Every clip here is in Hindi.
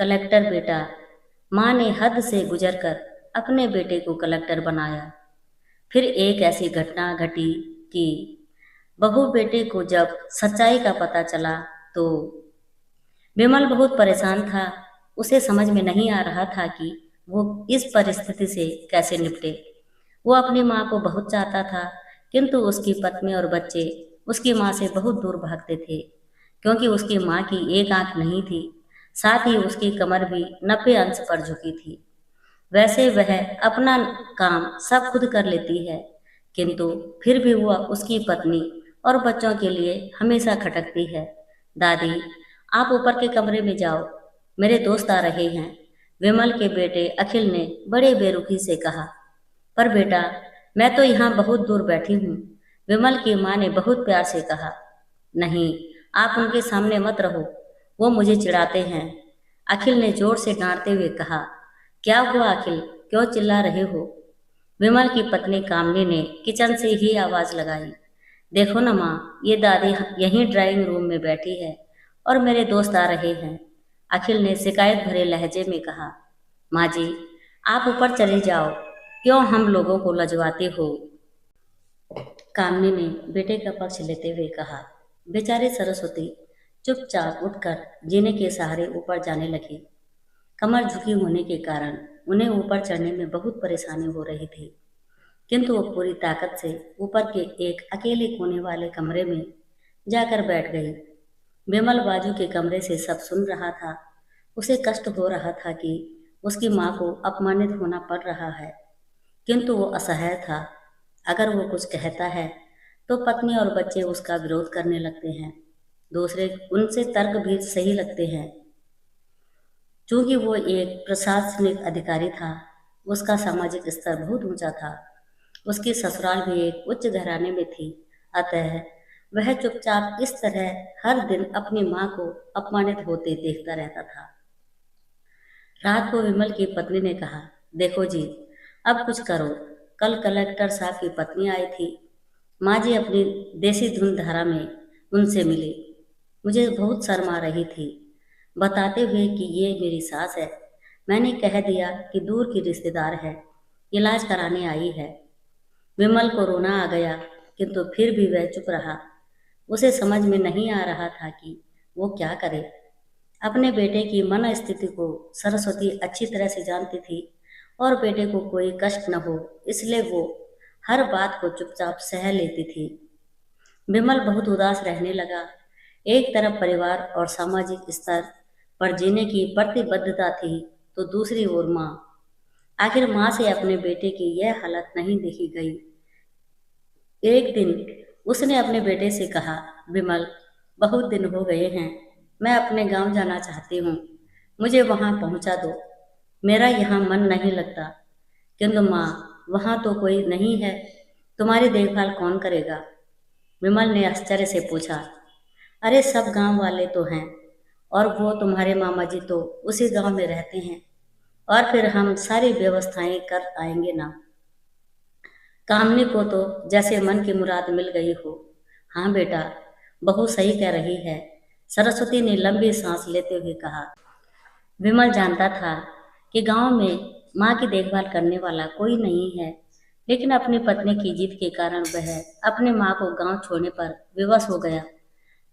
कलेक्टर बेटा। माँ ने हद से गुजरकर अपने बेटे को कलेक्टर बनाया। फिर एक ऐसी घटना घटी कि बहू बेटे को जब सच्चाई का पता चला तो विमल बहुत परेशान था। उसे समझ में नहीं आ रहा था कि वो इस परिस्थिति से कैसे निपटे। वो अपनी माँ को बहुत चाहता था, किंतु उसकी पत्नी और बच्चे उसकी माँ से बहुत दूर भागते थे, क्योंकि उसकी माँ की एक आंख नहीं थी, साथ ही उसकी कमर भी 90 अंश पर झुकी थी। वैसे वह अपना काम सब खुद कर लेती है, किंतु फिर भी वह उसकी पत्नी और बच्चों के लिए हमेशा खटकती है। दादी, आप ऊपर के कमरे में जाओ, मेरे दोस्त आ रहे हैं, विमल के बेटे अखिल ने बड़े बेरुखी से कहा। पर बेटा, मैं तो यहाँ बहुत दूर बैठी हूँ, विमल की माँ ने बहुत प्यार से कहा। नहीं, आप उनके सामने मत रहो, वो मुझे चिढ़ाते हैं, अखिल ने जोर से डांटते हुए कहा। क्या हुआ अखिल, क्यों चिल्ला रहे हो? विमल की पत्नी कामनी ने किचन से ही आवाज लगाई। देखो ना माँ, ये दादी यहीं ड्राइंग रूम में बैठी है और मेरे दोस्त आ रहे हैं, अखिल ने शिकायत भरे लहजे में कहा। माँ जी, आप ऊपर चले जाओ, क्यों हम लोगों को लजवाते हो? कामनी ने बेटे का पक्ष लेते हुए कहा। बेचारे सरस्वती चुपचाप उठकर जीने के सहारे ऊपर जाने लगी। कमर झुकी होने के कारण उन्हें ऊपर चढ़ने में बहुत परेशानी हो रही थी, किंतु वो पूरी ताकत से ऊपर के एक अकेले कोने वाले कमरे में जाकर बैठ गई। विमल बाजू के कमरे से सब सुन रहा था। उसे कष्ट हो रहा था कि उसकी माँ को अपमानित होना पड़ रहा है, किंतु वो असहाय था। अगर वो कुछ कहता है तो पत्नी और बच्चे उसका विरोध करने लगते हैं। दूसरे उनसे तर्क भी सही लगते हैं। चूंकि वो एक प्रशासनिक अधिकारी था, उसका सामाजिक स्तर बहुत ऊंचा था। उसकी ससुराल भी एक उच्च घराने में थी, अतः वह चुपचाप इस तरह हर दिन अपनी माँ को अपमानित होते देखता रहता था। रात को विमल की पत्नी ने कहा, देखो जी, अब कुछ करो। कल कलेक्टर साहब की पत्नी आई थी। माँ जी अपनी देसी धुन धारा में उनसे मिली। मुझे बहुत शर्म आ रही थी, बताते हुए कि ये मेरी सास है। मैंने कह दिया कि दूर की रिश्तेदार है, इलाज कराने आई है। विमल को रोना आ गया, किंतु फिर भी वह चुप रहा। उसे समझ में नहीं आ रहा था कि वो क्या करे। अपने बेटे की मन स्थिति को सरस्वती अच्छी तरह से जानती थी और बेटे को कोई कष्ट न हो, इसलिए वो हर बात को चुपचाप सह लेती थी। विमल बहुत उदास रहने लगा। एक तरफ परिवार और सामाजिक स्तर पर जीने की प्रतिबद्धता थी, तो दूसरी ओर माँ। आखिर माँ से अपने बेटे की यह हालत नहीं देखी गई। एक दिन उसने अपने बेटे से कहा, विमल, बहुत दिन हो गए हैं, मैं अपने गांव जाना चाहती हूँ, मुझे वहां पहुंचा दो। मेरा यहाँ मन नहीं लगता। किंतु माँ, वहां तो कोई नहीं है, तुम्हारी देखभाल कौन करेगा? विमल ने आश्चर्य से पूछा। अरे सब गांव वाले तो हैं, और वो तुम्हारे मामा जी तो उसी गांव में रहते हैं, और फिर हम सारी व्यवस्थाएं कर आएंगे ना। कामनी को तो जैसे मन की मुराद मिल गई हो। हाँ बेटा, बहू सही कह रही है, सरस्वती ने लंबी सांस लेते हुए कहा। विमल जानता था कि गांव में माँ की देखभाल करने वाला कोई नहीं है, लेकिन अपनी पत्नी की जिद के कारण वह अपनी माँ को गांव छोड़ने पर विवश हो गया।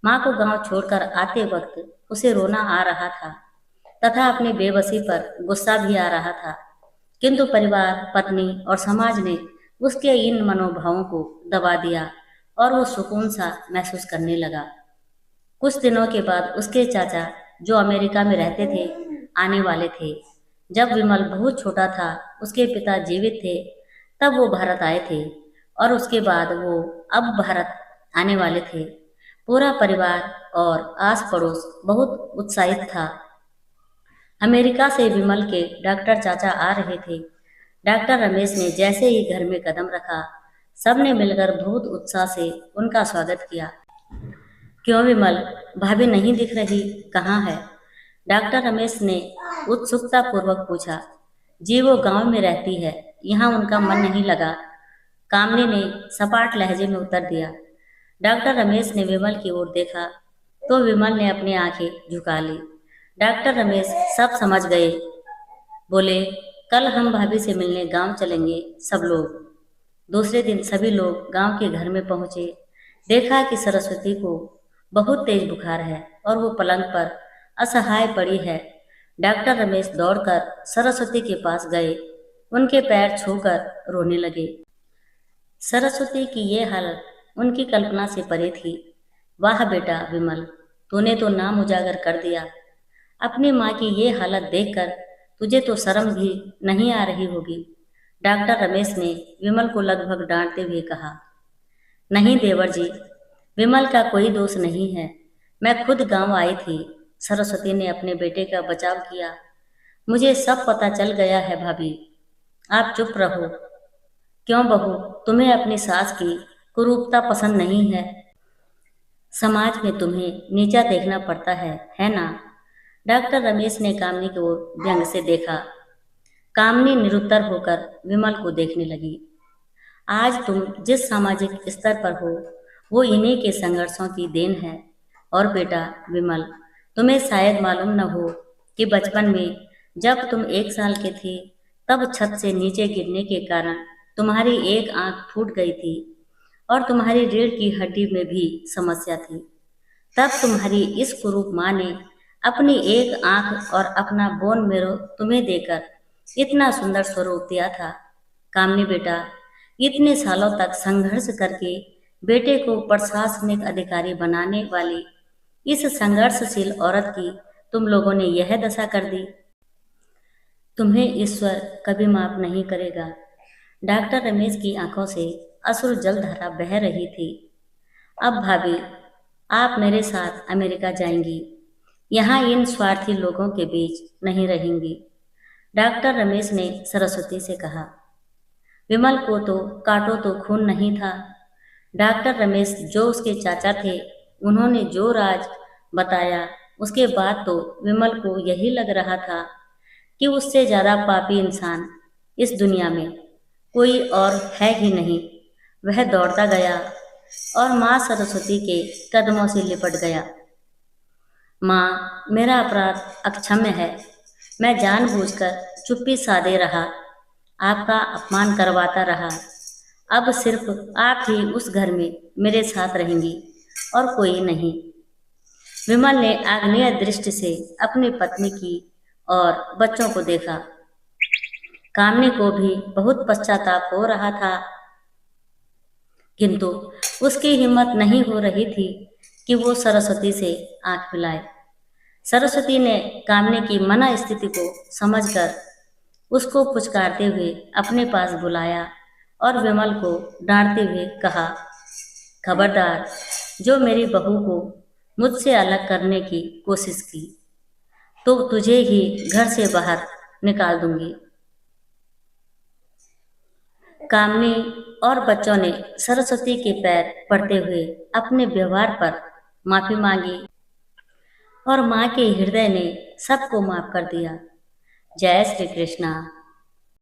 माँ को गांव छोड़कर आते वक्त उसे रोना आ रहा था तथा अपनी बेबसी पर गुस्सा भी आ रहा था, किंतु परिवार, पत्नी और समाज ने उसके इन मनोभावों को दबा दिया और वो सुकून सा महसूस करने लगा। कुछ दिनों के बाद उसके चाचा, जो अमेरिका में रहते थे, आने वाले थे। जब विमल बहुत छोटा था, उसके पिता जीवित थे, तब वो भारत आए थे, और उसके बाद वो अब भारत आने वाले थे। पूरा परिवार और आस पड़ोस बहुत उत्साहित था। अमेरिका से विमल के डॉक्टर चाचा आ रहे थे। डॉक्टर रमेश ने जैसे ही घर में कदम रखा, सबने मिलकर बहुत उत्साह से उनका स्वागत किया। क्यों विमल, भाभी नहीं दिख रही, कहाँ है? डॉक्टर रमेश ने उत्सुकता पूर्वक पूछा। जी वो गांव में रहती है, यहाँ उनका मन नहीं लगा, कामनी ने सपाट लहजे में उत्तर दिया। डॉक्टर रमेश ने विमल की ओर देखा तो विमल ने अपनी आंखें झुका ली। डॉक्टर रमेश सब समझ गए। बोले, कल हम भाभी से मिलने गांव चलेंगे सब लोग। दूसरे दिन सभी लोग गांव के घर में पहुंचे। देखा कि सरस्वती को बहुत तेज बुखार है और वो पलंग पर असहाय पड़ी है। डॉक्टर रमेश दौड़कर सरस्वती के पास गए, उनके पैर छूकर रोने लगे। सरस्वती की ये हालत उनकी कल्पना से परे थी। वाह बेटा विमल, तूने तो नाम उजागर कर दिया। अपनी माँ की ये हालत देखकर तुझे तो शर्म भी नहीं आ रही होगी। डॉक्टर रमेश ने विमल को लगभग डांटते हुए कहा। नहीं देवर जी, विमल का कोई दोष नहीं है। मैं खुद गांव आई थी। सरस्वती ने अपने बेटे का बचाव किया। मुझे सब पता चल गया है भाभी। आप चुप रहो। क्यों बहू, तुम्हें अपनी सास की कुरूपता पसंद नहीं है? समाज में तुम्हें नीचा देखना पड़ता है ना? डॉक्टर रमेश ने कामनी को व्यंग से देखा। कामनी निरुत्तर होकर विमल को देखने लगी। आज तुम जिस सामाजिक स्तर पर हो वो इन्हीं के संघर्षों की देन है। और बेटा विमल, तुम्हें शायद मालूम न हो कि बचपन में जब तुम 1 साल के थे तब छत से नीचे गिरने के कारण तुम्हारी एक आंख फूट गई थी और तुम्हारी रीढ़ की हड्डी में भी समस्या थी। तब तुम्हारी इस कुरूप माँ ने अपनी एक आंख और अपना बोन मेरो तुम्हें देकर इतना सुंदर स्वरूप दिया था। कामनी बेटा, इतने सालों तक संघर्ष करके बेटे को प्रशासनिक अधिकारी बनाने वाली इस संघर्षशील औरत की तुम लोगों ने यह दशा कर दी। तुम्हें ईश्वर कभी माफ नहीं करेगा। डॉक्टर रमेश की आंखों से अश्रु जलधारा बह रही थी। अब भाभी, आप मेरे साथ अमेरिका जाएंगी। यहाँ इन स्वार्थी लोगों के बीच नहीं रहेंगी। डॉक्टर रमेश ने सरस्वती से कहा। विमल को तो काटो तो खून नहीं था। डॉक्टर रमेश जो उसके चाचा थे, उन्होंने जो राज बताया उसके बाद तो विमल को यही लग रहा था कि उससे ज़्यादा पापी इंसान इस दुनिया में कोई और है ही नहीं। वह दौड़ता गया और माँ सरस्वती के कदमों से लिपट गया। माँ, मेरा अपराध अक्षम्य है। मैं जानबूझकर चुप्पी साधे रहा, आपका अपमान करवाता रहा। अब सिर्फ आप ही उस घर में मेरे साथ रहेंगी और कोई नहीं। विमल ने आग्नेय दृष्टि से अपनी पत्नी की और बच्चों को देखा। कामनी को भी बहुत पश्चाताप हो रहा था, किंतु उसकी हिम्मत नहीं हो रही थी कि वो सरस्वती से आंख मिलाए। सरस्वती ने कामनी की मना स्थिति को समझकर उसको पुचकारते हुए अपने पास बुलाया और विमल को डांटते हुए कहा, खबरदार, जो मेरी बहू को मुझसे अलग करने की कोशिश की तो तुझे ही घर से बाहर निकाल दूंगी। कामनी और बच्चों ने सरस्वती के पैर पड़ते हुए अपने व्यवहार पर माफी मांगी और माँ के हृदय ने सबको माफ कर दिया। जय श्री कृष्णा।